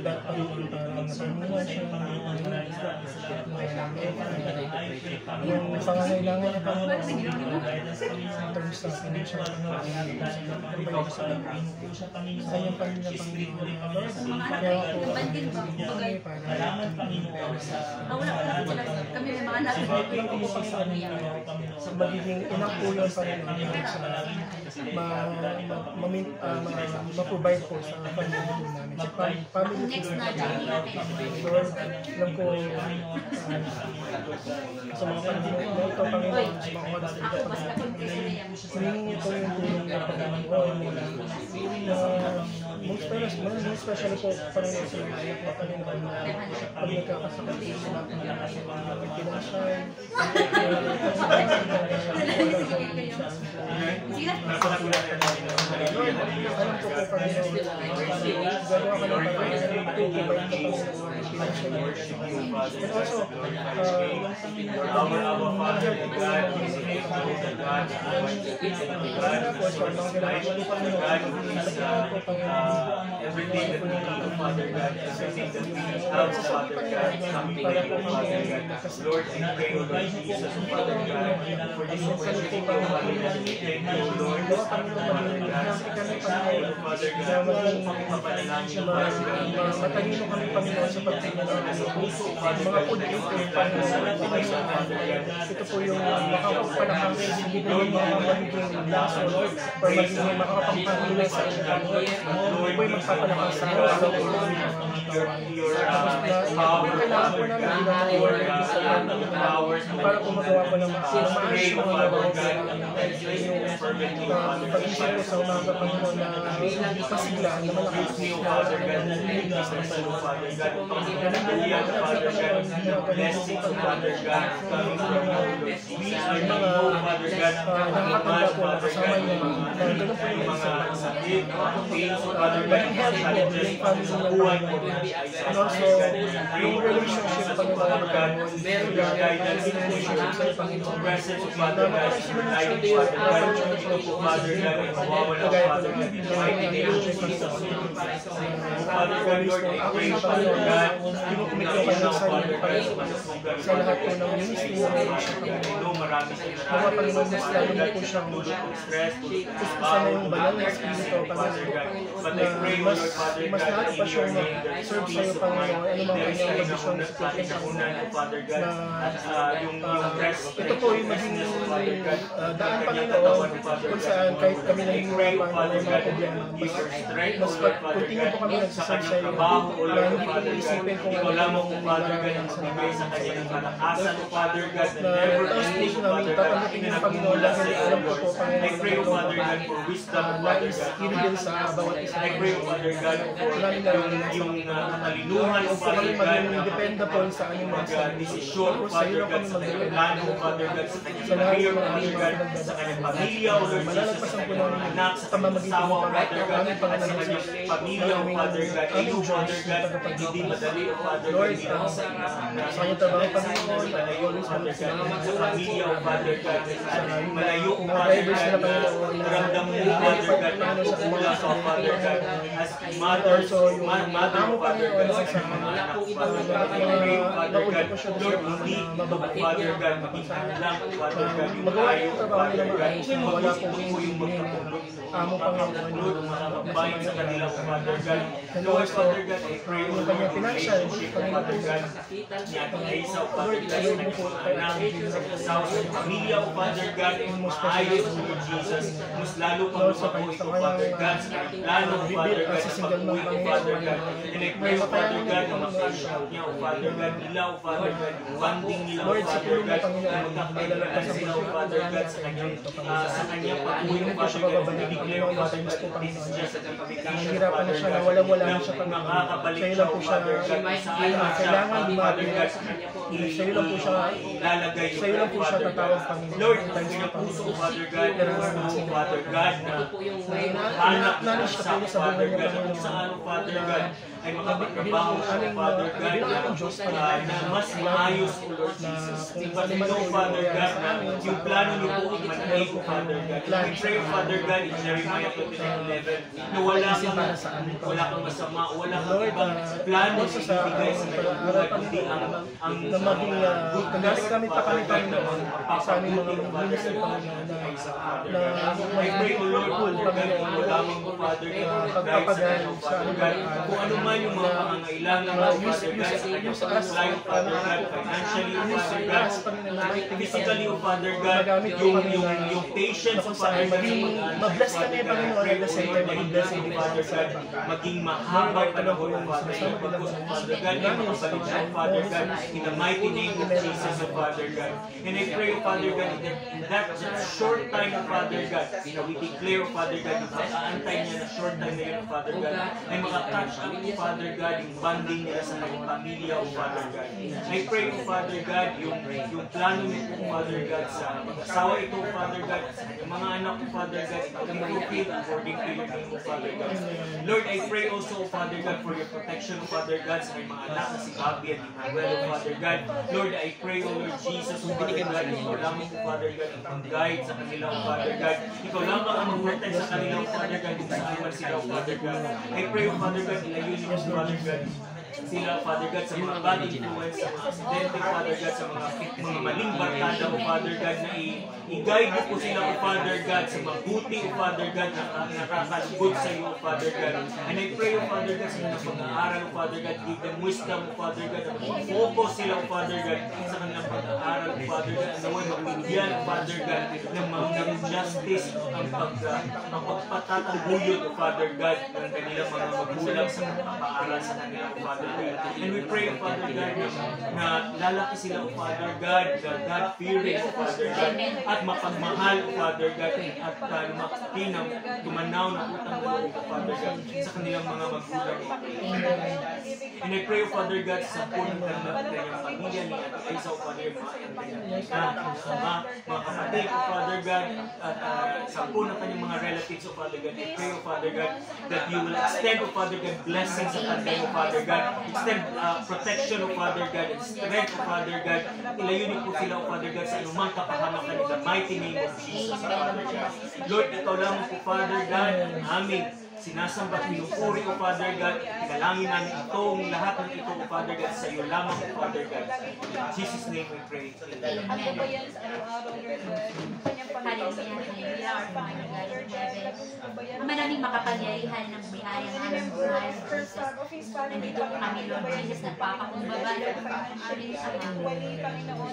that Panginoon para matulungan siya yung pangangailangan na Panginoon in terms of financial sa kanyang pamilya Panginoon. Kaya ako magiging inang po yung Panginoon ma-provide po sa pamilya namin. Sa family po Lord, alam ko sa mga Panginoon ito Panginoon, sa mga oras ito humingi po yung tulong ng Panginoon most especially po Panginoon sa mga anak na Panginoon na pag nagkakasakit sa mga pinansyay Lord, alam ko po Panginoon gagawa ka ng Panginoon and also everything that we do, Father God, everything that we have, Father God, something that you, Father God. Lord, I pray, Lord Jesus, Father God, for this opportunity, Father God. Thank you, Lord, Father God. Father God, pakipapanalangin mo, matalino kami Panginoon sa pagtingin mga pudin ito po yung makapagpalakangin hindi po yung mga magiging laso or magiging makakapagpangilay sa inyo hindi po yung magpapalakang sa inyo kailangan po namin para po magawa po ng maayos mga pag-isip ko sa umaga Panginoon na pasigla na malakas blessings, Father God, coming from you. We are you, Father God, nakakatanda po na kasama niyo mga sakit, things, Father God, challenges, buhay po. And also, yung relationship Panginoon God, your guidance, your presence, Father God, guiding, Father God, Father God, mawawala, Father God, in the mighty name of Jesus. Father God, Lord, I pray, Father God, sa lahat po ng ministry na meron siya Panginoon. Mga Panginoon, mas lalo mo po siyang kasama yung banal na Espiritu, Panginoon, na mas lalo pa siyang serve sa'yo, Panginoon, ano mga kanyang mag-isyon sa ito po yung maging daan, Panginoon, kung saan kahit kami nahihirapan ng mga problema. Mas continue po kami nagsasal sa'yo na hindi po isipin kung ano yung maraming sa kanyang kalakasan, Father God, na never ending, Father God, na nagmumula sa iyo. I pray, Father God, for wisdom, Father God. sa bawat isa. I pray, Father God, for yung katalinuhan, Father God, dependa po sa aming mga desisyon, Father God, sa kanyang plano, Father God, sa kanyang career, Father God, sa kanyang pamilya, O Lord Jesus, sa kanyang mga anak, sa kanyang asawa, Father God, sa kanyang pamilya, O Father God, iyo, Father God, hindi madali, O Father God, sa kanyang trabaho, Panginoon, sa pamilya, O Father God, malayo, O mga Father drivers na God, Panginoon, ramdam mo, Father God, sa kumula sa Father God, as mother, Father God, sa mga anak, Father God, I pray, Father God, Lord, hindi Father God, maging lang, Father God, yung tayo, Father God, wala po yung magkapulot, amo Panginoon, Lord, bayan sa kanila, Father God, Lord, Father God, I pray, O Lord, relationship, Father God, ni Ating Aisa, Father God, sa kanyang anak, sa asawa, sa pamilya, O Father God, maayos, O Lord Jesus, mas lalo pa mapabuhay, O Father God, sa kanyang plano, O Father God, sa pag-uwi, O Father God, and I pray, O Father God, na makasya niya, O Father God, nila, O Father God, yung banding nila, O Father God, na magkakailangan sila, O Father God, sa kanyang pag-uwi, O Father God, na-declare, O Father God, practice niya sa kanyang vacation, O Father God, wala na siya makakabalik siya, O Father God, sa kailangan, O Father God, Sa'yo lang po siya, ilalagay yung sa'yo lang po siya Father tatawag God. Panginoon. Lord, ang kanyang puso, Father God, Father God, na hanap Nanis sa ka po sa Father buhay niya, God, kung saan, Father God, ay makapagtrabaho sa aming Father God bilang Diyos na mas maayos, O Lord Jesus. Because we know, Father God, na yung plano niyo po ang manalig, Father God. We pray, Father God, in Jeremiah 29:11, na wala kang masama, wala kang ibang plano na ibigay sa kanyang buhay, kundi ang good kagalit kami pa kami Panginoon, sa aming mga ministry Panginoon na I pray, O Lord, Father God, ang lamang mo, Father God, pagpapagal sa Father God, kung ano man yung mga pangangailangan ng Father God, sa kanyang pag-apply, Father God, financially, Father God, physically, Father God, yung patience, Father God, mag-bless kami, Panginoon, at the same time, maging blessing din Father God, maging mahaba panahon, Father God, Father God, na makapalitan, Father God, in the mighty name of Jesus, Father God. And I pray, Father God, in that short time, Father God, na we declare, Father God, yung pag-aantay niya na short time na yun, Father God, ay makatouch up, Father God, yung bonding nila sa kanyang pamilya, O Father God. I pray, O Father God, yung plano niyo, Father God, sa mag-asawa ito, Father God, yung mga anak ko, Father God, i-fulfill according to your name, O Father God. Lord, I pray also, O Father God, for your protection, O Father God, sa mga anak na si Bobby at Emmanuel, O Father God. Lord, I pray, O Lord Jesus, O Father God, ikaw lamang, O Father God, ang pag-guide sa kanila, O Father God. Ikaw lamang ang mag-protect sa kanila, O Father God, kung saan man sila, O Father God. I pray, O Father God, ilayo niyo, O Father God, sila, Father God, sa mga bad influence, sa mga aksidente, Father God, sa mga maling barkada, O Father God, na i-guide mo po sila, O Father God, sa mabuti, O Father God, na nakakalugod sa iyo, O Father God. And I pray, O Father God, sa mga pag-aaral, O Father God, give them wisdom, O Father God, na mag-focus sila, O Father God, sa kanilang pag-aaral, O Father God, na naway mabigyan, O Father God, ng justice, ang pagpatataguyod, O Father God, ng kanilang mga magulang sa pag-aaral sa kanilang, O Father God. And we pray, O Father God, na lalaki sila, O Father God, God-fearing, O Father God, at mapagmahal, O Father God, at lumakinang, tumanaw na utang na loob, O Father God, sa kanilang mga magulang. And I pray, O Father God, sa punong kanyang pamilya ni Ate Aiza, O Father, mga kapatid, O Father God, at sa punong kanyang mga relatives, O Father God. I pray, O Father God, that you will extend, O Father God, blessings sa kanila, O Father God, extend protection, O Father God, and strength, O Father God. Ilayo niyo po sila, O Father God, sa anumang kapahamakan in the mighty name of Jesus, O Father God. Lord, ikaw lamang po, Father God, aming sinasamba, pinupuri, O Father God. Pinalangin namin itong lahat ng ito, O Father God, sa iyo lamang, O Father God. In Jesus' name we pray. Amen. Hallelujah, our Father God in heaven. Ang maraming makapangyarihan ng biyaya ng aming buhay, Jesus. Nandito po kami, Lord Jesus, nagpapakumbaba, Lord, ang aming Ama.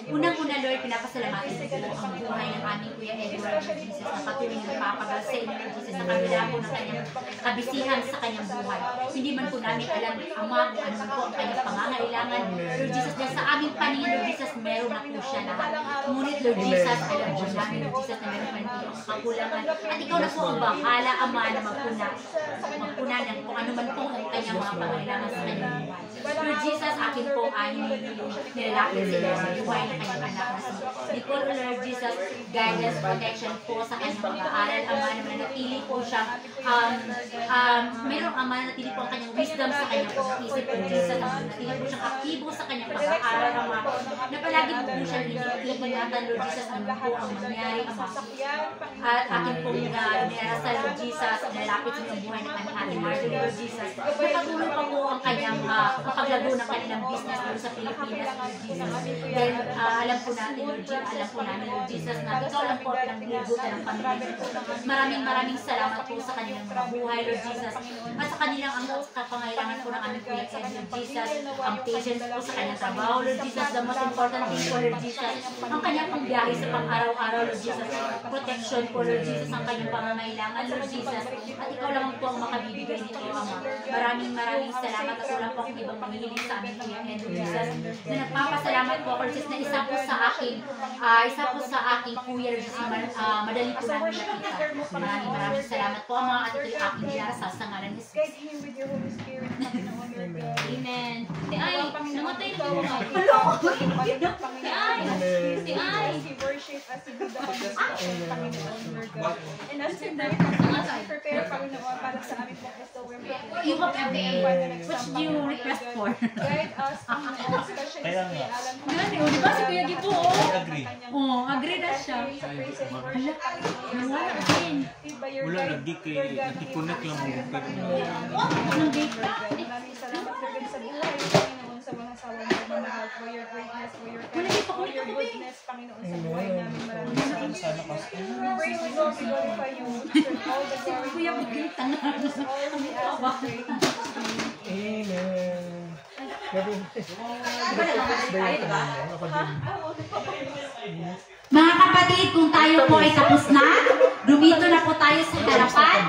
Unang-una, Lord, pinapasalamatan po ang buhay ng aming Kuya Edward, Jesus, na patuloy na papagal sa inyo, Jesus, sa kabila po ng kanyang kabisihan sa kanyang buhay. Hindi man po namin alam, Ama, kung ano man po ang kanyang pangangailangan. Lord Jesus, dahil sa aming paningin, Lord Jesus, meron na po siya lahat. Ngunit, Lord Jesus, alam po namin, Lord Jesus, na meron pa rin po ang kakulangan. At ikaw na po ang bahala, Ama, na magpuna ng kung ano man po ang kanyang mga pangangailangan sa kanyang buhay. Lord Jesus, akin po ay nilalapit sa iyo sa buhay ng kanyang anak na si Nicole, Lord Jesus, guidance, protection po sa kanyang pag-aaral, Ama, na manatili po siya mayroong Ama, natili po ang kanyang wisdom sa kanyang pag-isip, Lord Jesus, natili po siyang aktibo sa kanyang pag-aaral, Ama, na palagi po siyang iniingatan, Lord Jesus, ano po ang mangyari, Ama. At akin pong nilarasal, Lord Jesus, nalapit sa buhay ng kanyang ating Martin, Lord Jesus, napatuloy pa po ang kanyang kapaglago ng kanilang business dito sa Pilipinas, Lord Jesus. Dahil alam po natin, Lord Jesus, alam po namin, Lord Jesus, na ikaw lang po ang nilugutan ng pamilya. Maraming salamat po sa kanilang mga buhay, Lord Jesus. At sa kanilang ang kapangailangan po ng aming Kuya Ed, Lord Jesus, ang patience po sa kanyang trabaho, Lord Jesus, the most important thing po, Lord Jesus, ang kanyang pangbiyahe sa pang-araw-araw, Lord Jesus, protection po, Lord Jesus, ang kanyang pangangailangan, Lord Jesus, at ikaw lamang po ang makabibigay nito, Ama. Maraming salamat at wala po akong ibang panghihiling sa aming Kuya Ed, Lord Jesus, na nagpapasalamat po ako, Lord Jesus, na isa po sa aking Kuya, Lord Jesus, madali po namin nakita. Maraming salamat po, Ama, at ito'y aking dinarasal sa ngalan ni Jesus. Amen. Ay, Namatay na po mga Si Ay! Si worship as si Buddha Panginoon, Lord God. And as we prepare, Panginoon, para sa aming pagkasto, we're You have what do you request for? guide us, Panginoon, especially si Kuya Alan. Gani, o diba si Kuya Gipo, oh? Agree. Oo, agree na siya. Sa praise and worship, Panginoon. Nawala din. By your Wala, guide, nag-decay, Lord God, nag-connect lang mo. Anong date ka? maraming salamat Lord God sa buhay, Panginoon, sa walang sawang pagmamahal, for your greatness, for your kindness, for your goodness, Panginoon, sa buhay namin. Maraming salamat. We praise you, Lord, we glorify you. With all the glory, Kuya, bigay tanga. all we ask and pray. Amen. Mga kapatid, kung tayo po ay tapos na, dumito na po tayo sa harapan.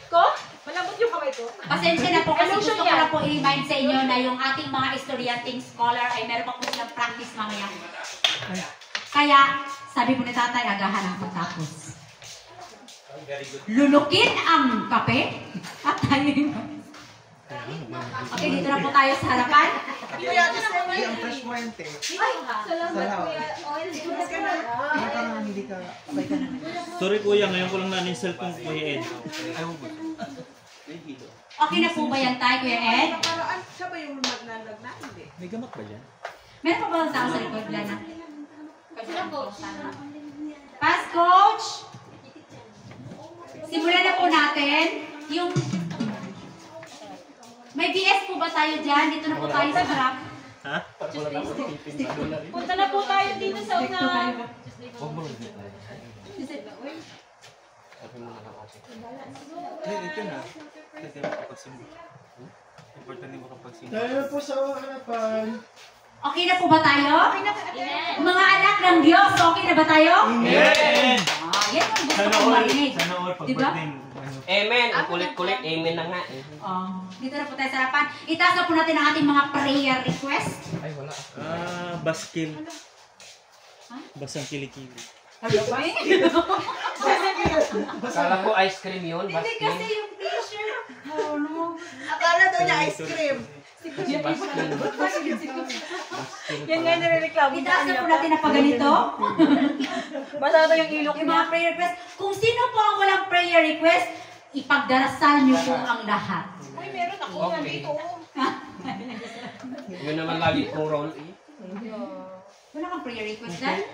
Ko? Malambot yung kamay ko. Pasensya na po kasi gusto ko na po i-remind sa inyo na yung ating mga estudyanteng scholar ay meron pa po silang practice mamaya. Kaya, sabi po ni tatay, agahan ang pagtapos. Lulukin ang kape at tayo Okay, dito na po tayo sa harapan. Ang fresh mo yun, te. Salamat, Kuya. Parang hindi ka, abay ka na. Sorry kuya, ngayon ko lang na yung cellphone ko Kuya Ed. Okay na po ba yan tayo, Kuya Ed? Paraan, siya ba yung nagnalag na? Hindi. May gamot ba dyan? Meron pa ba ang tao sa likod, Lana? Pass, Coach! Simulan na po natin yung... May BS po ba tayo dyan? Dito na po tayo sa harap. Ha? Punta na po tayo dito sa una. Ito na. Kasi makapagsimba. Important din makapagsimba. Tayo na po sa harapan. Okay na po ba tayo? Mga anak ng Diyos, okay na ba tayo? Amen! Yan ang gusto Sana kong all, marinig. sana all, pag Diba? birthday mo. Amen. Ang kulit-kulit. Amen na nga eh. Dito na po tayo sa harapan. Itaas na po natin ang ating mga prayer request. Baskil. Basang kilikili. Kala ko ice cream yun. Hindi kasi yung t-shirt. Oh, no. Akala daw niya ice cream. Yan nga yung nare-reklamo. Itaas na po natin na pa ganito. Basta yung ilok Yung mga prayer request. Kung sino po ang walang prayer request, ipagdarasal niyo po ang lahat. Uy, meron ako. Nandito. Yun naman lagi kong role eh. Wala kang prayer request, Dan?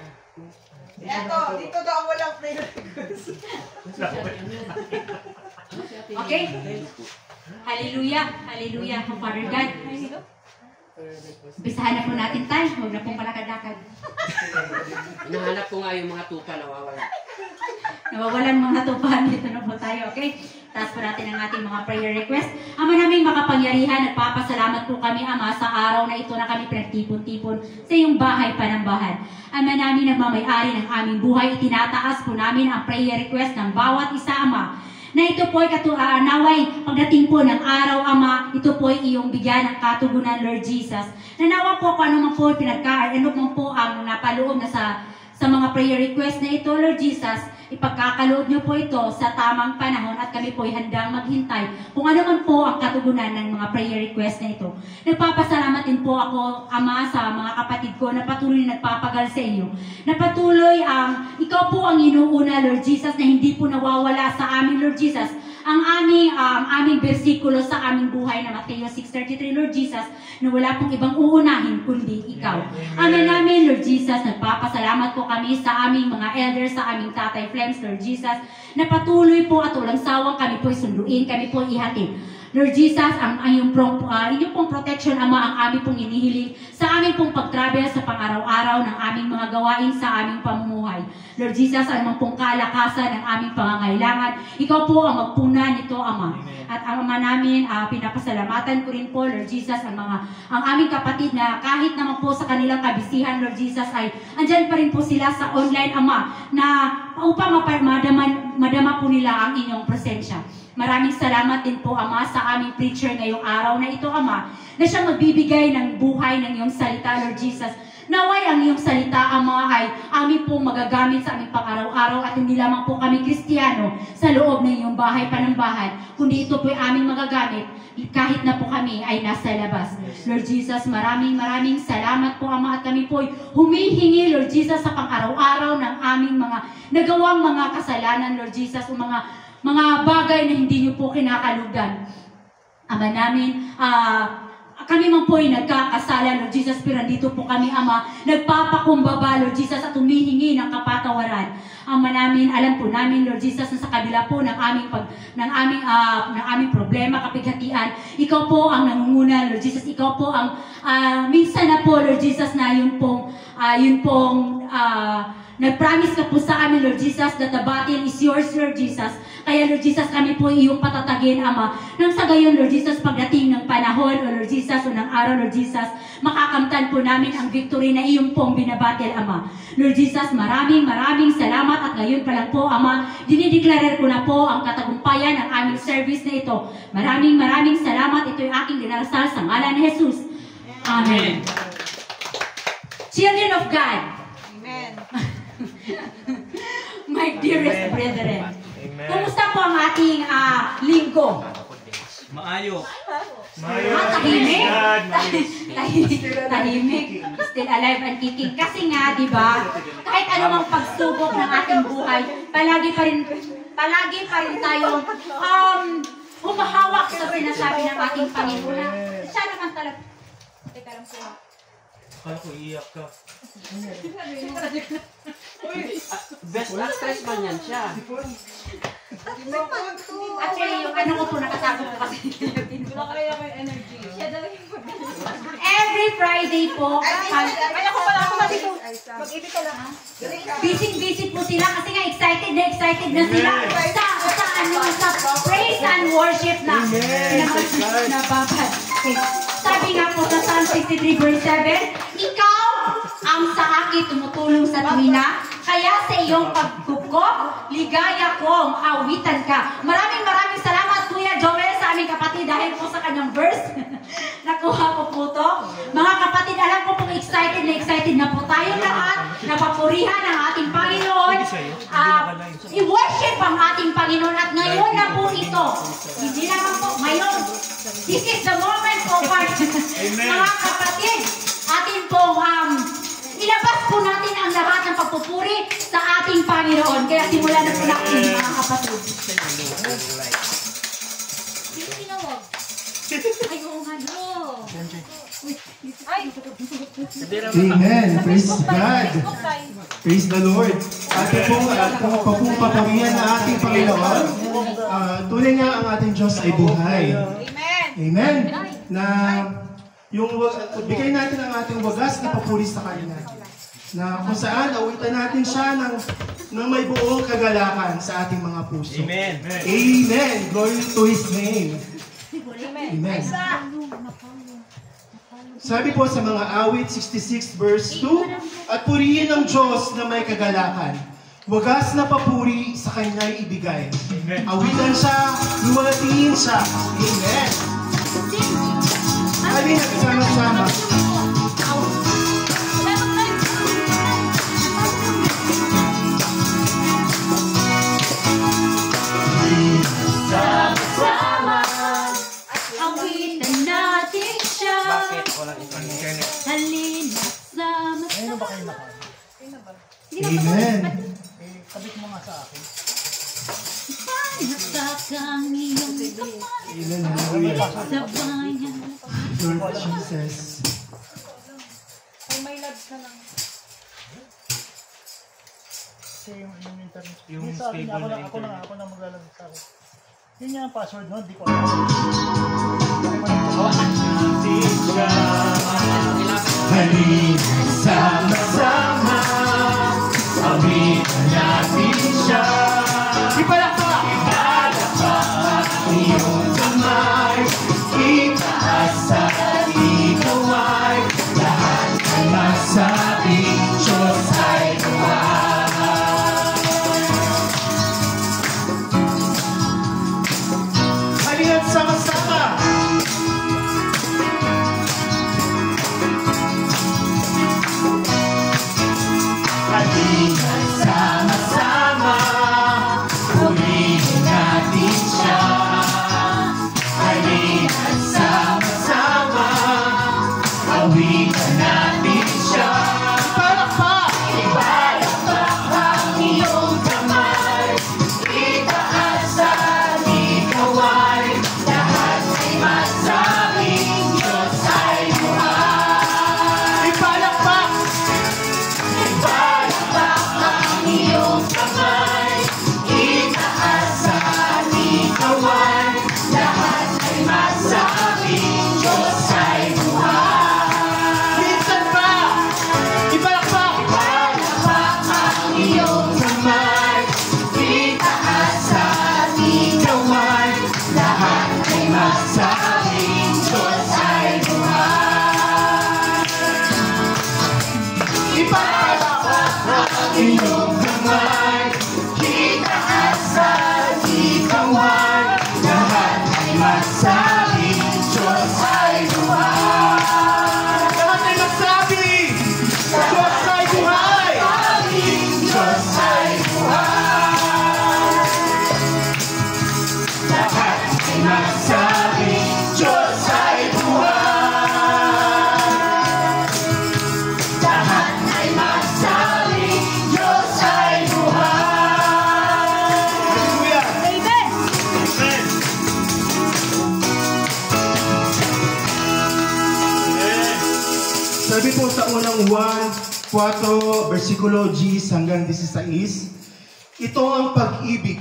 Eto, dito daw ang walang prayer. Okay? Hallelujah. Hallelujah. Father God. Bisahan na po natin tayo. Huwag na pong palakad-lakad. Hinahanap ko nga yung mga tupa nawawala. Nawawalan mga tupahan. Dito na po tayo. Okay? Taas po natin ang ating mga prayer request. Ama naming makapangyarihan, nagpapasalamat po kami, Ama, sa araw na ito na kami pinagtipon-tipon sa iyong bahay panambahan. Ama namin, nagmamayari ng aming buhay, itinataas po namin ang prayer request ng bawat isa, Ama, na ito po ay naway pagdating po ng araw, Ama, ito po ay iyong bigyan ng katugunan, Lord Jesus. Nanawa po kung ano man po ano man po ang napaloob na sa mga prayer request na ito, Lord Jesus, ipagkakaloob niyo po ito sa tamang panahon at kami po ay handang maghintay kung ano man po ang katugunan ng mga prayer request na ito. Nagpapasalamat din po ako, Ama, sa mga kapatid ko na patuloy na nagpapagal sa iyo. Na patuloy ikaw po ang inuuna, Lord Jesus, na hindi po nawawala sa amin, Lord Jesus. Ang aming bersikulo sa aming buhay na Mateo 6:33, Lord Jesus, na wala pong ibang uunahin kundi ikaw. Ama namin, Lord Jesus, nagpapasalamat po kami sa aming mga elders, sa aming tatay Flems, Lord Jesus, na patuloy po at walang sawang kami po sunduin, kami po ihatid. Lord Jesus, ang inyong pong protection, Ama, ang aming pong inihiling sa aming pong pag-travel sa pang-araw-araw ng aming mga gawain sa aming pamumuhay. Lord Jesus, anumang pong kalakasan ng aming pangangailangan, ikaw po ang magpuna nito, Ama. At ang Ama namin, pinapasalamatan ko rin po, Lord Jesus, ang aming kapatid na kahit naman po sa kanilang kabisihan, Lord Jesus, ay andyan pa rin po sila sa online, Ama, na upang madama po nila ang inyong presensya. Maraming salamat din po, Ama, sa aming preacher ngayong araw na ito, Ama, na siyang magbibigay ng buhay ng iyong salita, Lord Jesus. Naway ang iyong salita, Ama, ay amin pong magagamit sa aming pang-araw-araw at hindi lamang po kami Kristiyano sa loob ng iyong bahay panambahan, kundi ito po ay aming magagamit kahit na po kami ay nasa labas. Lord Jesus, maraming salamat po, Ama, at kami po ay humihingi, Lord Jesus, sa pang-araw-araw ng aming mga nagawang mga kasalanan, Lord Jesus, o mga bagay na hindi niyo po kinakalugdan. Ama namin, kami man po ay nagkakasala, Lord Jesus, pero dito po kami, Ama, nagpapakumbaba, Lord Jesus, at humihingi ng kapatawaran. Ama namin, alam po namin, Lord Jesus, na sa kabila po ng aming problema, kapighatian, ikaw po ang nangunguna, Lord Jesus, ikaw po ang minsan na po, Lord Jesus, na yun pong nag-promise ka po sa amin, Lord Jesus, that the battle is yours, Lord Jesus. Kaya, Lord Jesus, kami po iyong patatagin, Ama. Nang sa gayon, Lord Jesus, pagdating ng panahon, o Lord Jesus, o ng araw, Lord Jesus, makakamtan po namin ang victory na iyong pong binabattle, Ama. Lord Jesus, maraming salamat at ngayon pa lang po, Ama, dinideklarer ko na po ang katagumpayan ng aming service na ito. Maraming salamat. Ito'y aking dinarasal sa ngalan ni Jesus. Amen. Children of God. Amen. My dearest brethren. Kumusta po ang ating linggo? Maayo. Tahimik? Tahimik. Still alive and kicking. Kasi nga, di ba, kahit anumang pagsubok ng ating buhay, palagi pa rin tayong humahawak sa sinasabi ng ating Panginoon. Siya naman talaga. Teka lang po. Kala ko iiyak ka. Best actress man yan siya. Actually, yung ano ko po nakatago ko kasi. Wala kaya ko yung energy. Every Friday po. Ay, ako pala ako dito. Mag-ibig ka lang. Busy po sila kasi nga excited na sila sa praise and worship na nababad. Okay. Sabi nga po sa Psalm 63 verse 7, ikaw ang sa akin tumutulong sa tuwina, kaya sa iyong pagkupkop, ligaya kong awitan ka. Maraming salamat, Kuya Joel, sa aming kapatid dahil po sa kanyang verse. Nakuha ko po to. Mga kapatid, alam ko pong excited na po tayo lahat, napapurihan ang ating Panginoon, i-worship ang ating Panginoon at ngayon na po ito. Hindi naman po, ngayon, this is the moment po, mga kapatid, atin pong ilabas po natin ang lahat ng pagpupuri sa ating Panginoon. Kaya simulan na po natin, mga kapatid. Sino tinawag? Ay, oo nga, no. Amen. Praise God. Praise the Lord. Ating pong papurihan na ating Panginoon. Tunay nga ang ating Diyos ay buhay. Amen. Na yung bigay natin ang ating wagas na papuri sa Kanya. Na kung saan awitan natin siya ng may buong kagalakan sa ating mga puso. Amen. Amen. Glory to His name. Amen. Sabi po sa mga awit 66 verse 2, at purihin ng Diyos na may kagalakan. Wagas na papuri sa Kanya'y ibigay. Awitan siya, luwalhatiin siya. Amen. Sabi na kasama-sama. Sama-sama, awitan natin siya. Halina sama-sama. Amen. Kabit mo nga sa akin. Nasakang iyong Amen. Hallelujah. sa bayan. Lord Jesus. May labs na lang. Kasi yung internet. Yung Sa akin, stable na ako internet. na maglalagay sa akin. Yun yung password no? Di ko alam. Halina sama-sama, awitan natin siya. Ipalakpak! Ipalakpak ang iyong kamay, itaas at ikaway, lahat ang masabing Diyos ay buhay. Halina't sama-sama! Lawigan natin siya. Palakpak! Ipalakpak ang iyong kamay. Itaas at ikawan. Lahat ay masabing Diyos ay buhay. Ipalakpak! Ipalakpak ang iyong kamay. Itaas at ikawan. Lahat ay masabing Diyos ay buhay. Minsan pa! Ipalakpak! Ipalakpak ang iyong kamay. Itaas at ikawan. Lahat ay masabing Diyos ay buhay. Ipalakpak ang iyong kamay. Itaas at ikawan. Lahat ay masabing Diyos ay buhay. Lahat ay masabing Diyos ay buhay. Diyos ay buhay. Lahat ay masabing Diyos ay buhay. Lahat ay masabing Diyos ay buhay. Hallelujah. Amen. Amen. Sabi po sa unang Juan 4, versikulo 10 hanggang 16, ito ang pag-ibig.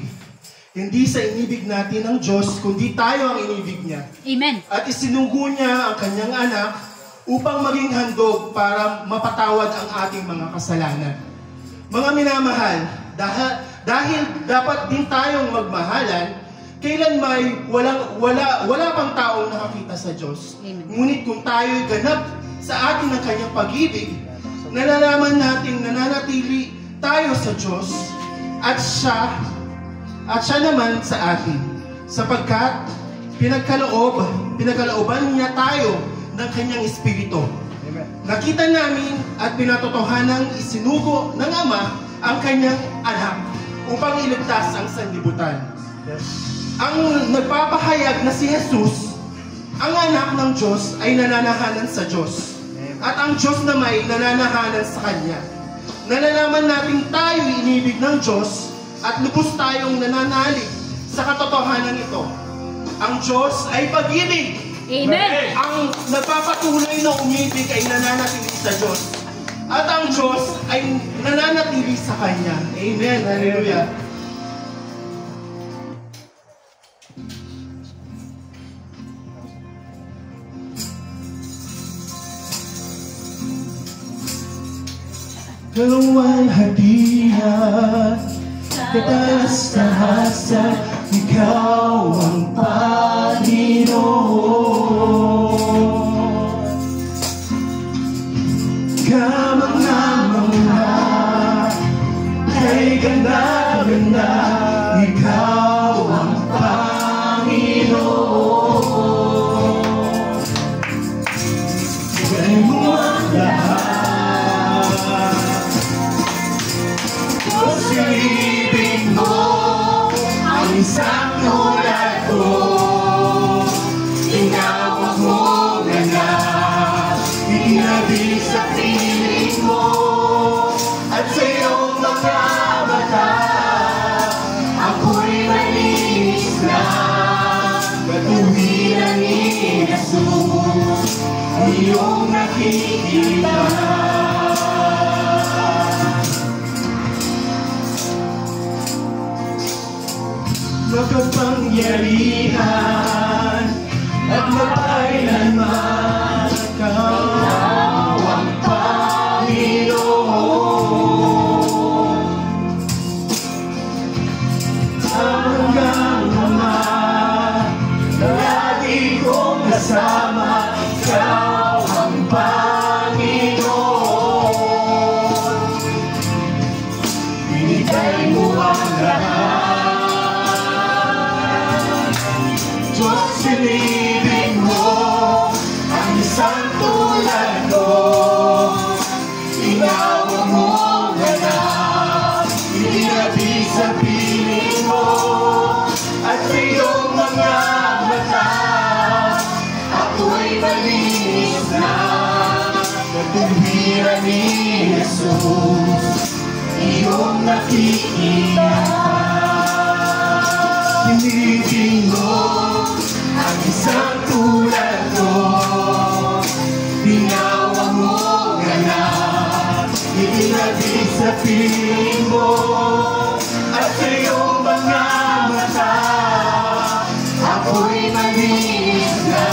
Hindi sa inibig natin ng Diyos, kundi tayo ang inibig niya. Amen. At isinugo niya ang kanyang anak upang maging handog para mapatawad ang ating mga kasalanan. Mga minamahal, dahil dapat din tayong magmahalan, kailan may wala pang taong nakakita sa Diyos. Amen. Ngunit kung tayo'y ganap sa atin ng kanyang pag-ibig, nalalaman nating nananatili tayo sa Diyos at siya naman sa atin. Sapagkat pinagkalooban niya tayo ng kanyang Espiritu. Nakita namin at pinatotohanang isinugo ng Ama ang kanyang anak upang iligtas ang sanlibutan. Ang nagpapahayag na si Jesus, ang anak ng Diyos, ay nananahanan sa Diyos. At ang Diyos na may nananahanan sa Kanya. Nalalaman natin tayo inibig ng Diyos at lubos tayong nananalig sa katotohanan ito. Ang Diyos ay pag-ibig. Amen. Ang nagpapatuloy na umibig ay nananatili sa Diyos. At ang Diyos ay nananatili sa Kanya. Amen. Hallelujah. Kaluwalhatian, kataas-tahasan, ikaw ang Panginoon. Kamangha-mangha, kay ganda-ganda, ikaw ang Panginoon. Bigay mo ang lahat. Silipin mo ang isang tulad ko. Tinawag mo na itinabi sa piling mo. At sa iyong mga mata ako'y malinis na. Katuwiran ni Jesus iyong nakikita. Makapangyarihan at mapailanman, ikaw ang Panginoon. Hanggang Ama, lagi kong kasama, ikaw ang Panginoon. Binigay mo ang lahat. Diyos, sinibig mo ang tuwira ni Jesus, iyong nakikita. Hinihing mo ang isang tulad ko, ginawa mo ganap, itinagin sa piling mo, at sa iyong mga mata, ako'y malinis na.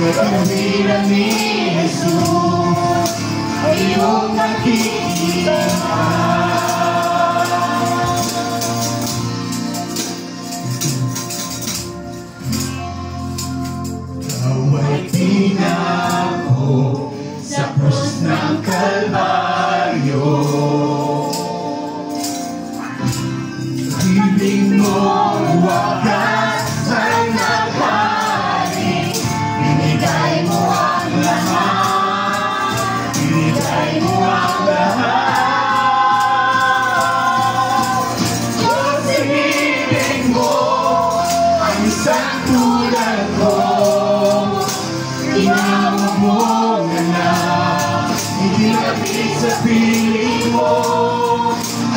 Katuwiran ni Jesus, iyong nakikita. Away pinako sa krus ng Kalbaryo, ibig mo wagas ay naghaling, binigay mo ang lahat, binigay mo ang lahat. Diyos, ibig mo ang isang tulad ko, ginawa mo na itinapit sa piling mo,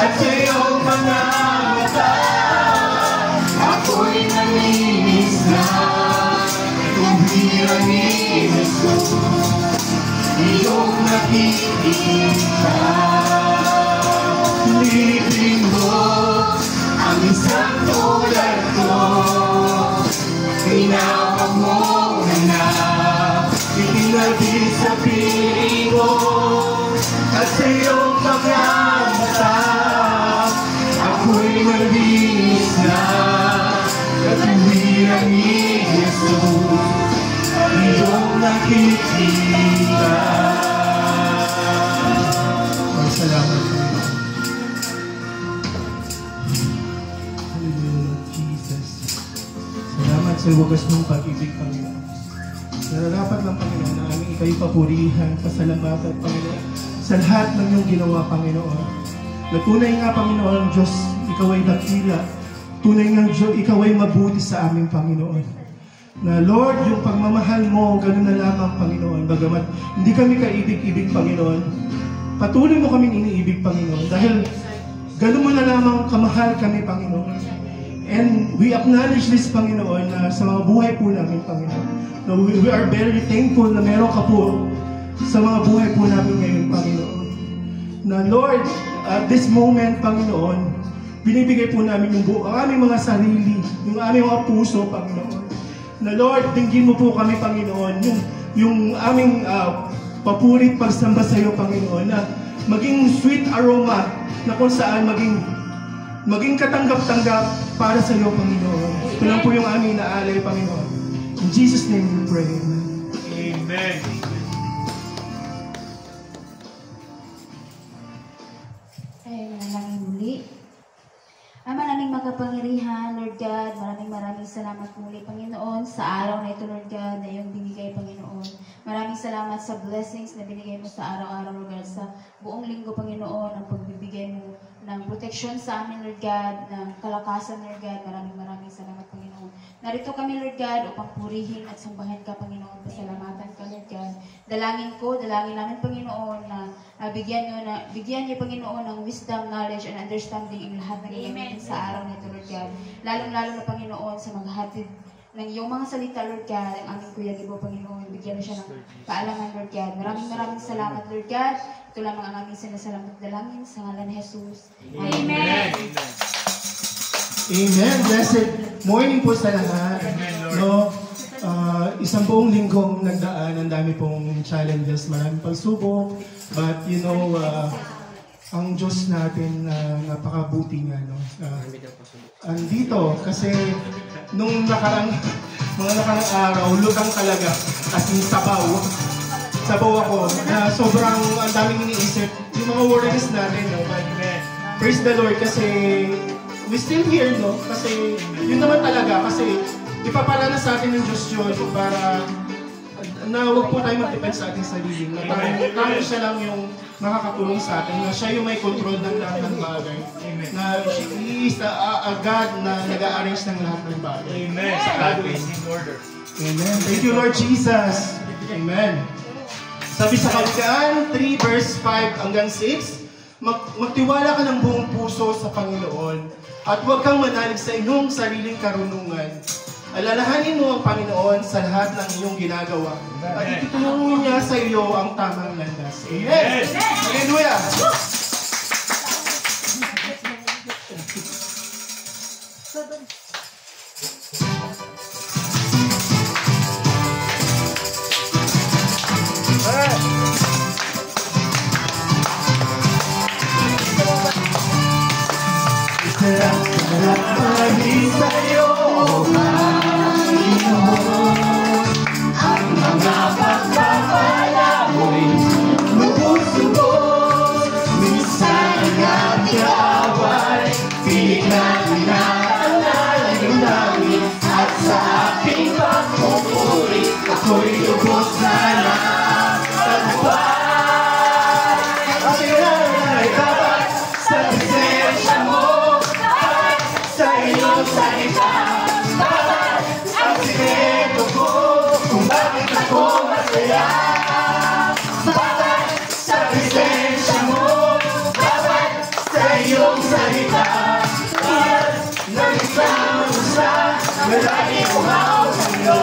at sa iyong mga mata, ako'y nalinis na. Tuwira ni Jesus, iyong nakikita. Libing mo ang isang tulad ko, ginawa mo na itinagin sa piling mo, at sa iyong mga mata, ako'y malinis na. Katuwiran ni Jesus, iyong nakikita. Salamat po. Hallelujah, Jesus. Salamat sa wagas mong pag-ibig, Panginoon. Nararapat lang, Panginoon, na aming ikaw'y papurihan, pasalamatan, Panginoon, sa lahat ng iyong ginawa, Panginoon. Na tunay nga, Panginoon, Diyos, ikaw ay dakila. Tunay nga, Diyos, ikaw ay mabuti sa aming Panginoon. Na, Lord, yung pagmamahal mo, ganun na lamang, Panginoon. Bagamat hindi kami kaibig-ibig, Panginoon, patuloy mo kaming iniibig, Panginoon. Dahil ganun mo na lamang kamahal kami, Panginoon. And we acknowledge this, Panginoon, na sa mga buhay po namin, Panginoon. Na we are very thankful na meron ka po sa mga buhay po namin ngayon, Panginoon. Na, Lord, at this moment, Panginoon, binibigay po namin yung ang aming mga sarili, yung aming mga puso, Panginoon. Na, Lord, tingin mo po kami, Panginoon, yung aming papurit pagsamba sa iyo, Panginoon, na maging sweet aroma, na kung saan maging katanggap-tanggap para sa iyo, Panginoon. Ito lang po yung aming naalay, Panginoon. In Jesus' name we pray. Amen. Ay, manalangin muli. Maraming makapangyarihan, Lord God. Maraming salamat muli, Panginoon, sa araw na ito, Lord God, na iyong binigay, Panginoon. Maraming salamat sa blessings na binigay mo sa araw-araw, Lord God, sa buong linggo, Panginoon, ang pagbibigay mo ng protection sa amin, Lord God, ng kalakasan, Lord God. Maraming salamat, Panginoon. Narito kami, Lord God, upang purihin at sambahin ka, Panginoon. Pasalamatan ka, Lord God. Dalangin namin, Panginoon, na bigyan niyo, Panginoon, ng wisdom, knowledge, and understanding ang lahat ng gagamitin sa araw na ito, Lord God. Lalong-lalo na, Panginoon, sa maghatid ng iyong mga salita, Lord God, ang aming Kuya Gibo, Panginoon. Bigyan na siya ng kaalaman, Lord God. Maraming salamat, Lord God. Ito lamang ang aming sinasalamat dalangin sa ngalan ni Jesus. Amen. Amen. Blessed morning po sa lahat. No, isang buong linggong nagdaan, ang dami pong challenges, maraming pagsubok. But you know, ang Diyos natin, napakabuti nga, no? Andito, kasi nung mga nakarang araw, lutang talaga, as in sabaw ako, na sobrang ang daming iniisip, yung mga worries natin, no? But, praise the Lord, kasi we still here, no? Kasi yun naman talaga, kasi ipapalala sa atin ng Diyos yun para na huwag po tayo mag-depend sa ating sarili. Tanging siya lang yung makakatulong sa atin, na siya yung may control ng lahat ng bagay. Na He is a God na nag-a-arrange ng lahat ng bagay. Amen. Sa God is in order. Amen. Thank you, Lord Jesus. Amen. Sabi sa Kawikaan 3 verse 5 hanggang 6, magtiwala ka ng buong puso sa Panginoon at huwag kang manalig sa iyong sariling karunungan. Alalahanin mo ang Panginoon sa lahat ng iyong ginagawa at itutulungan niya sa iyo ang tamang landas. Amen! Hallelujah! Sarap lagi sa'yo, Panginoon. Ang mga pagpapala mo'y lubos-lubos. Minsan ang ating away, pilit na pinaalala yung dami. At sa aking pagpupuri, ako'y lubos na nagtagumpay. Aking nanay dapat sa presensya mo, sa iyong salita, bawat ang sikreto ko, kung bakit ako masaya. Bawat sa presensya mo, bawat sa iyong salita, bawat ng isang usa, na lagi umaw sa iyo.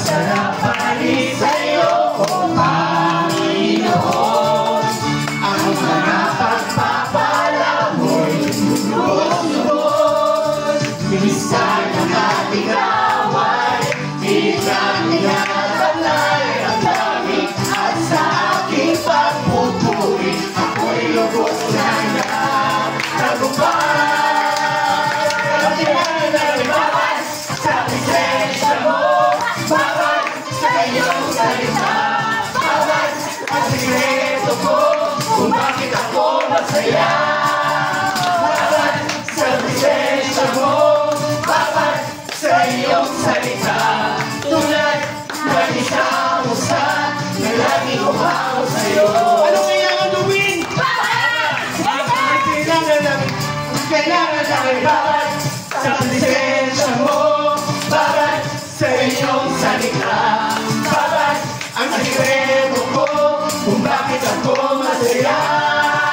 Sarap panig sa iyo, O Panginoon. Ang mga pagpapala mo'y lubos-lubos. Minsan ang ating away, pinag-inatalay ang dami. At sa aking pagpupuri, ako'y lubos na nagtagumpay. Ang tinanay bawat sa presensya mo, bawat sa iyong salita, bawat ang sikreto ko, kung bakit ako masaya. Bawat sa presensya mo, bawat sa iyong salita, tulad ng isang usa na laging umaw sa'yo. Ano kailangan gawin? Kailangan namin bawat sa presensya mo, bawat sa iyong salita, bawat ang sikreto ko, kung bakit ako masaya.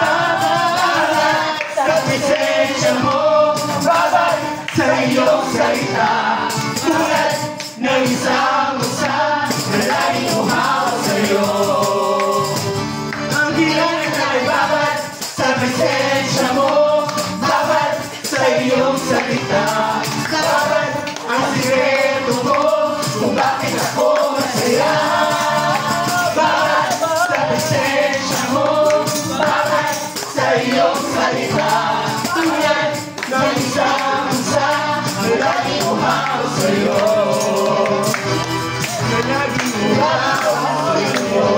Bawat sa presensya mo, bawat sa iyong salita, tulad ng isang usa na laging umaw sa'yo. Ang kailangan ay bawat sa presensya mo, bawat sa iyong salita, bawat ang sikreto ko, kung bakit ako masaya. Bawat sa presensya mo, bawat sa iyong salita, tulad ng isang usa na laging umaw sa'yo. Na laging umaw sa'yo.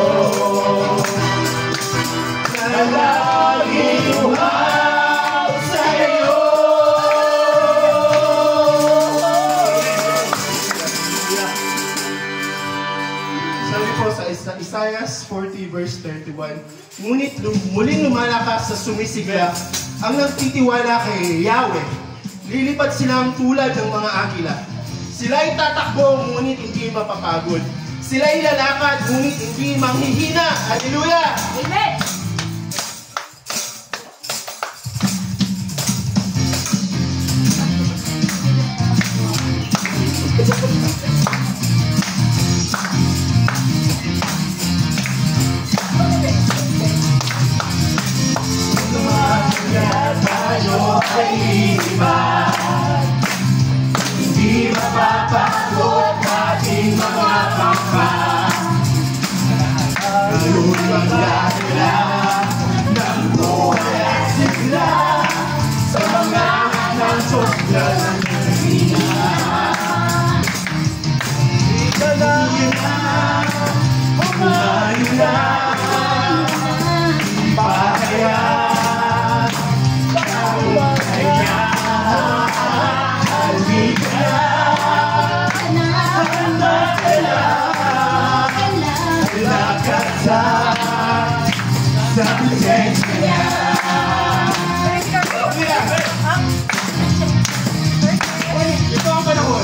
Na laging umaw sa'yo. Sabi po sa Isaiah 40 verse 31, ngunit muling lumalakas sa sumisigla ang nagtitiwala kay Yahweh. Lilipad silang tulad ng mga agila. Sila'y tatakbo ngunit hindi mapapagod. Sila'y lalakad ngunit hindi manghihina. Hallelujah! Amen! Tayo ay iba, hindi mapapagod ating mga pangkat. Kaluluwag nila ng buhay at sigla sa mga ng sosya ng Pilipinas. Ikalangin na, umayo na, pakaya. Ito ang panahon.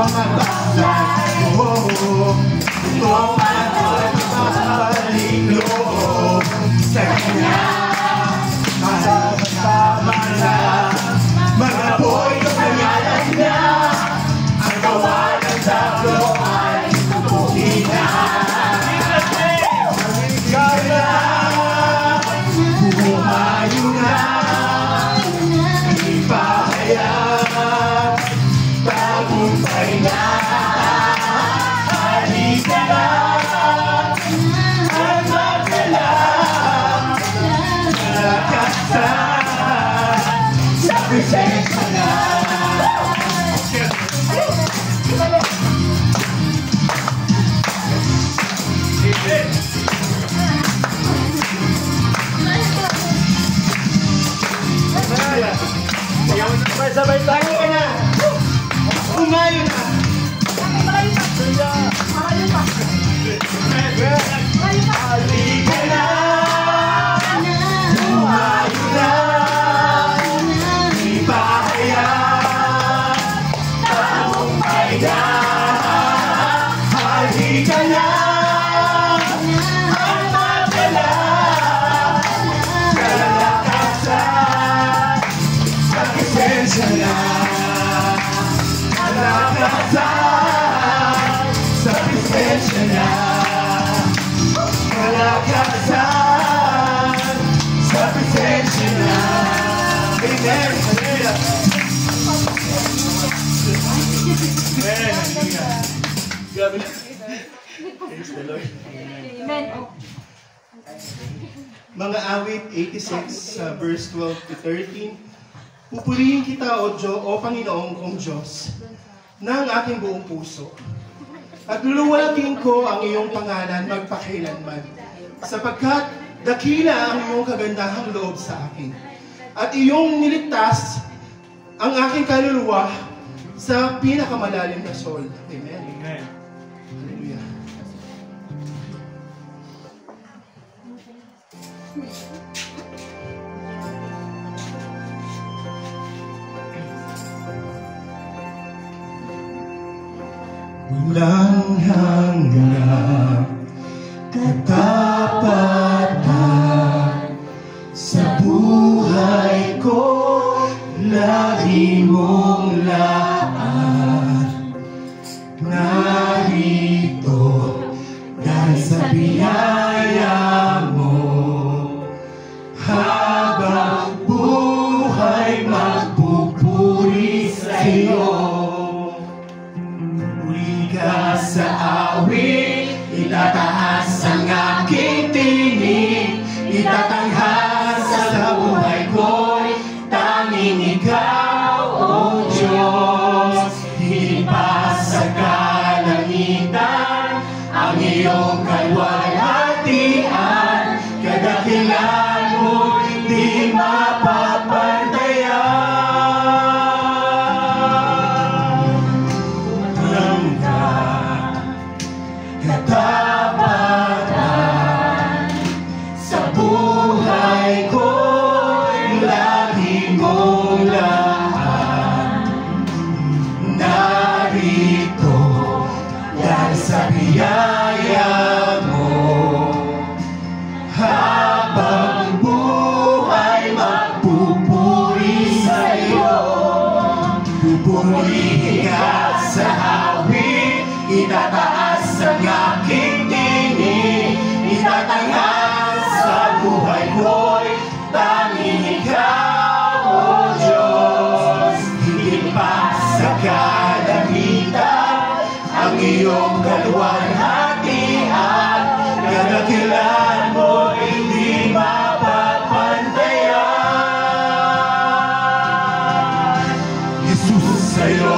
mabasag mo. Ito ang mahalin sa kanya. Kasama na mga boy ng pangalan niya. Ang gawa ng tablo ay tutuhin na. Kaya bumayo na, ipahayag, tagumpay na. Halika na at magdala, malakasan sa presensya na. Sabay tayo ka na! Umayo na! Halika na! Umayo na! Ipahayag, tagumpay na! Halika na! At magdala, kalakasan sa presensya na. Kalakasan sa presensya na. Kalakasan sa presensya na. Amen. Hallelujah. Amen. Grabe na. Praise the Lord. Amen. Mga awit 86, verse 12 to 13. Pupurihin kita, o Panginoong kong Diyos, ng aking buong puso. At luluwalhatiin ko ang iyong pangalan magpakailanman, sapagkat dakila ang iyong kagandahang loob sa akin. At iyong niligtas ang aking kaluluwa sa pinakamalalim na sol. Amen. Amen. Hallelujah. Walang hanggang katapatan sa buhay ko, lagi mong lahat. Narito dahil sa biyaya mo, habang buhay magpupuri sa iyo. Sa awit, itataas ang aking tinig, itatanghal sa buhay ko'y tanging ikaw, O Diyos. Higit pa sa kalangitan, ang iyong kalwalhatian, kadakilan mo'y di mapapantayan. Katapatan sa buhay ko'y lagi mong lahat. Narito dahil sa biyaya mo, habang buhay magpupuri sa iyo. Pupurihin ka sa awit, itataas ang aking tinig, itatanghal sa buhay ko'y tanging ikaw, O Diyos. Higit pa sa kalangitan, ang iyong kaluwalhatian, kadakilan mo hindi mapapantayan. Jesus, sa'yo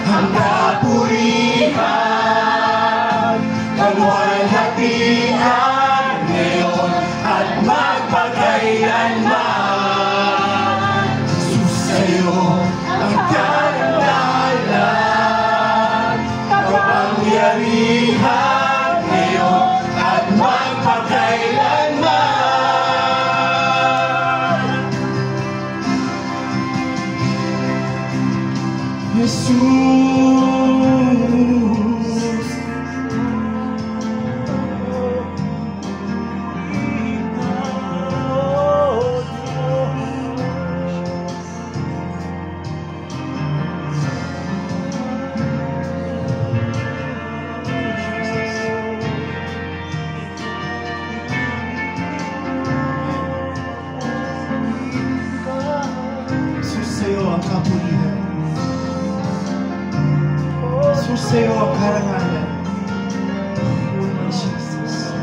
ang kapurihan, kaluwalhatian ngayon at magpakailanman. Jesus, sa'yo ang karangalan, kapangyarihan ngayon at magpakailanman. Jesus, Sa'yo ang kapulihan. Sa'yo ang karangalan. Jesus.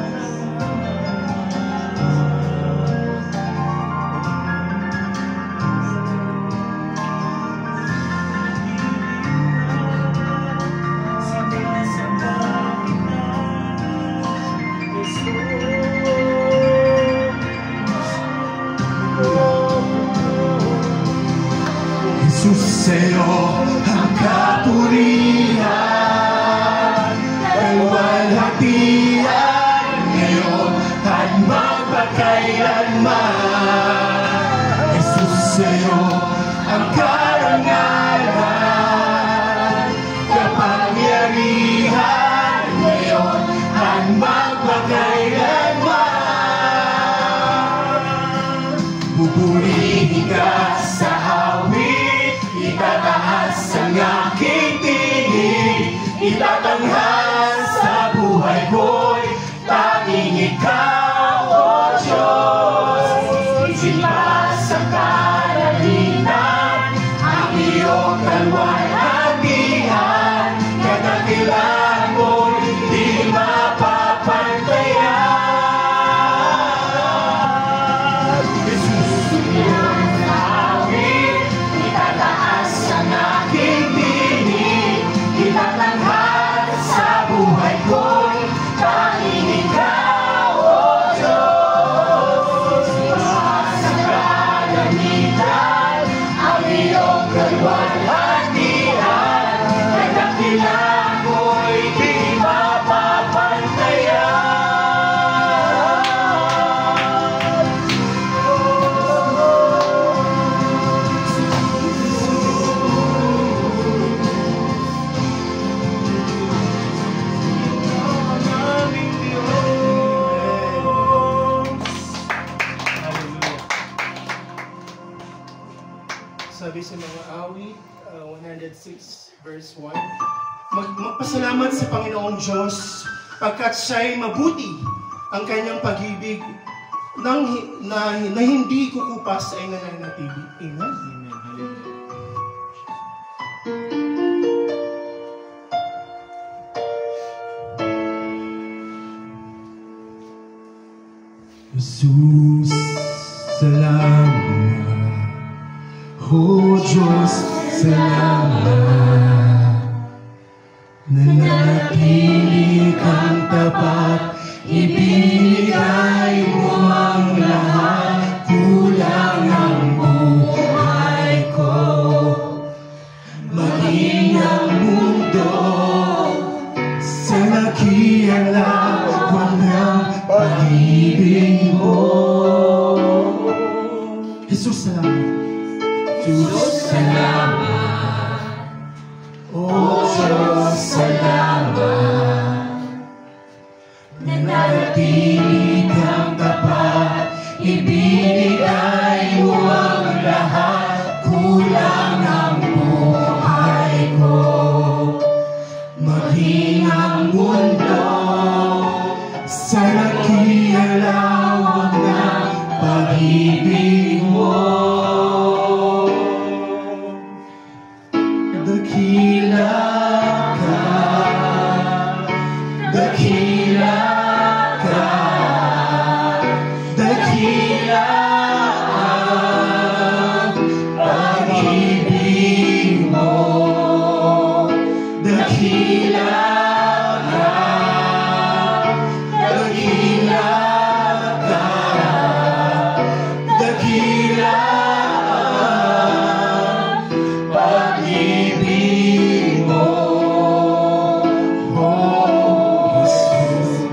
Jesus, sa'yo ang kapurihan, kalwalhatian ngayon at magpakailanman. Jesus, sa'yo ang karangalan, kapangyarihan ngayon at magpakailanman. Pupurihin ka sa hawit, itataas ang aking tinig, itatanghal sa buhay ko'y tanging ikaw, O Diyos. Isipas ang kalalinan, ang iyong kalwalhatian, kadakilan mo'y di mapapantayan. Jesus, iyong awit, itataas ang aking tinig, itatanghal sa buhay ko'y tanging ikaw, O Diyos. Isipas ang kalamitan, ang iyong kalwalhatian, kadakilan mo'y di mapapantayan. Sabi sa mga awit, 106 verse 1, magpasalamat sa Panginoong Diyos pagkat siya'y mabuti ang kanyang pag-ibig na hindi kukupas ay nananatili. Amen. Amen. Hallelujah. Jesus, salamat. O Diyos, salamat. Nanatili kang tapat, ibinigay mo ang lahat, kulang ang buhay ko. Maging ang mundo sa nakialawan ng pag-ibig mo. Jesus, salamat. Jesus, salamat. O Diyos, salamat. Nanatili kang tapat, ibinigay mo ang lahat, kulang ang buhay ko. Maging ang mundo sa nakialawan ng pag-ibig mo. Dakila ka, dakila ka, dakila ang pag-ibig mo. Dakila ka, dakila ka, dakila ang pag-ibig mo. Oh, Jesus.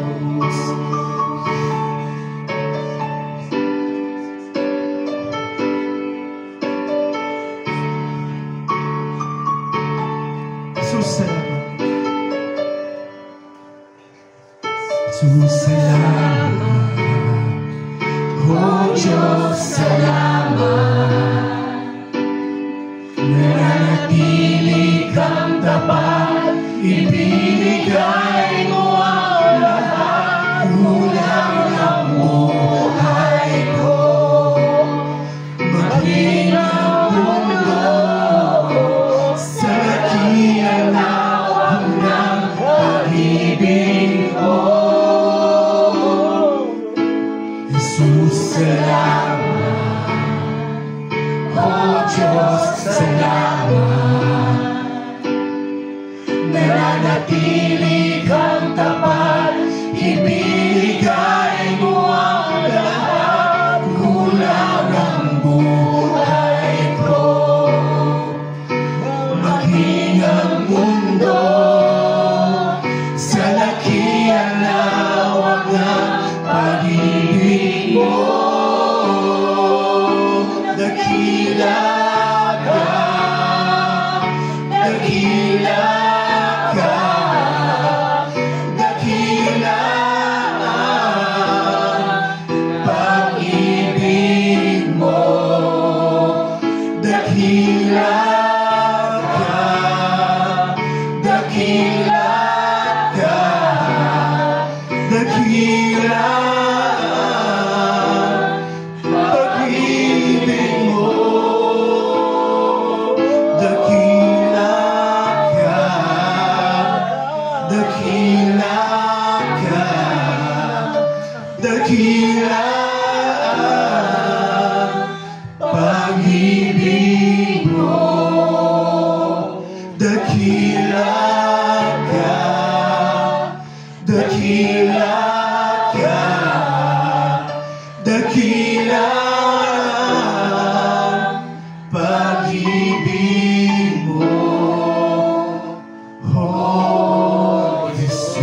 Jesus, salamat. Jesus, salamat. Oh Diyos, salamat. Nananatili kang tapat, ibinigay mo ang lahat, kulang ang buhay ko. Maging ang mundo sa nakialaw ng pag-ibig mo. Jesus, salamat. Oh Diyos, salamat. Nananatili kang tapat, ibinigay mo ang lahat, kulang ang buhay ko. Maging ang mundo sa nakialawang ng pag-ibig mo. Dakila ka, dakila ka, dakila ang pag-ibig mo. Dakila ka, dakila ka, dakila pag-ibig mo. Dakila ka, dakila ka, dakila pag-ibig mo. Dakila ka, dakila ka, dakila pag-ibig mo. Oh, Jesus.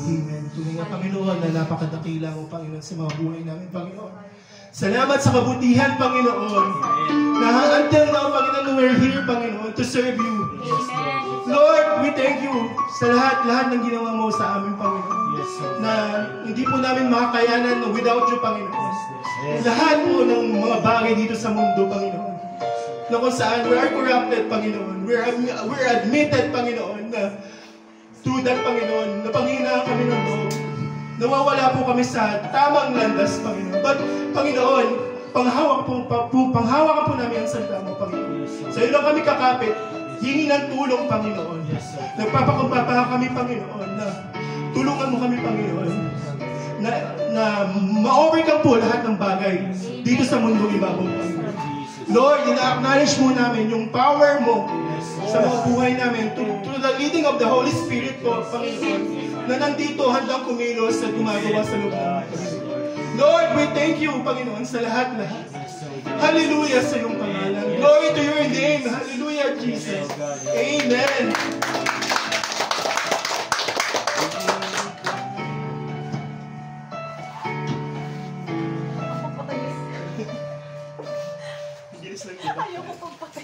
Amen. Tunay nga, Panginoon, na napakadakila mo, Panginoon, sa mga buhay namin, Panginoon. Salamat sa kabutihan, Panginoon. Na until now, Panginoon, we're here, Panginoon, to serve you. Lord, we thank you sa lahat ng ginawa mo sa amin, Panginoon. Na hindi po namin makakayanan without you, Panginoon. Lahat po ng mga bagay dito sa mundo, Panginoon, na kung saan we are corrupted, Panginoon. We're admitted, Panginoon, na through that, Panginoon, na panghinaan kami ng loob. Nawawala po kami sa tamang landas, Panginoon. But, Panginoon, panghawakan po namin ang salita mo, Panginoon. Sa iyo lang kami kakapit, hingi ng tulong, Panginoon. Nagpapakumpapa kami, Panginoon, na tulungan mo kami, Panginoon, na ma-overcome po lahat ng bagay dito sa mundong ibabaw, Panginoon. Lord, ina-acknowledge mo namin yung power mo sa mga buhay namin through the leading of the Holy Spirit po, Panginoon, na nandito handang kumilos at gumagawa sa loob namin. Lord, we thank you, Panginoon, sa lahat-lahat. Hallelujah sa iyong pangalan. Glory to your name. Hallelujah, Jesus. Amen. Ayoko pang patay.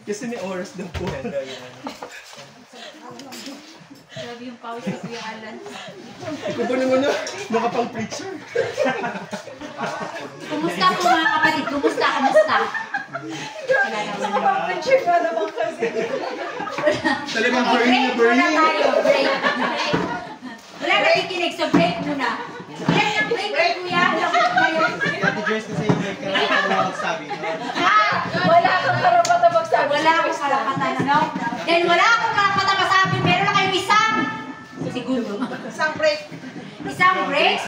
Kasi may oras daw po. Grabe yung pawis sa Kuya Alan. Ikaw ba naman na nakapang-preacher? Kumusta po mga kapatid? Kumusta? Kumusta? Nakapag-picture ka naman kasi. Talagang burning na burning. Break muna tayo. Break. Wala nakikinig, so break muna. Break na break, Kuya. Ate Joyce kasi yung may karapatan magsabi. Wala kang karapatan magsabi. Wala akong karapatan, ano? Then wala akong karapatan masabi, meron na kayong isang segundo. Isang break. Isang break?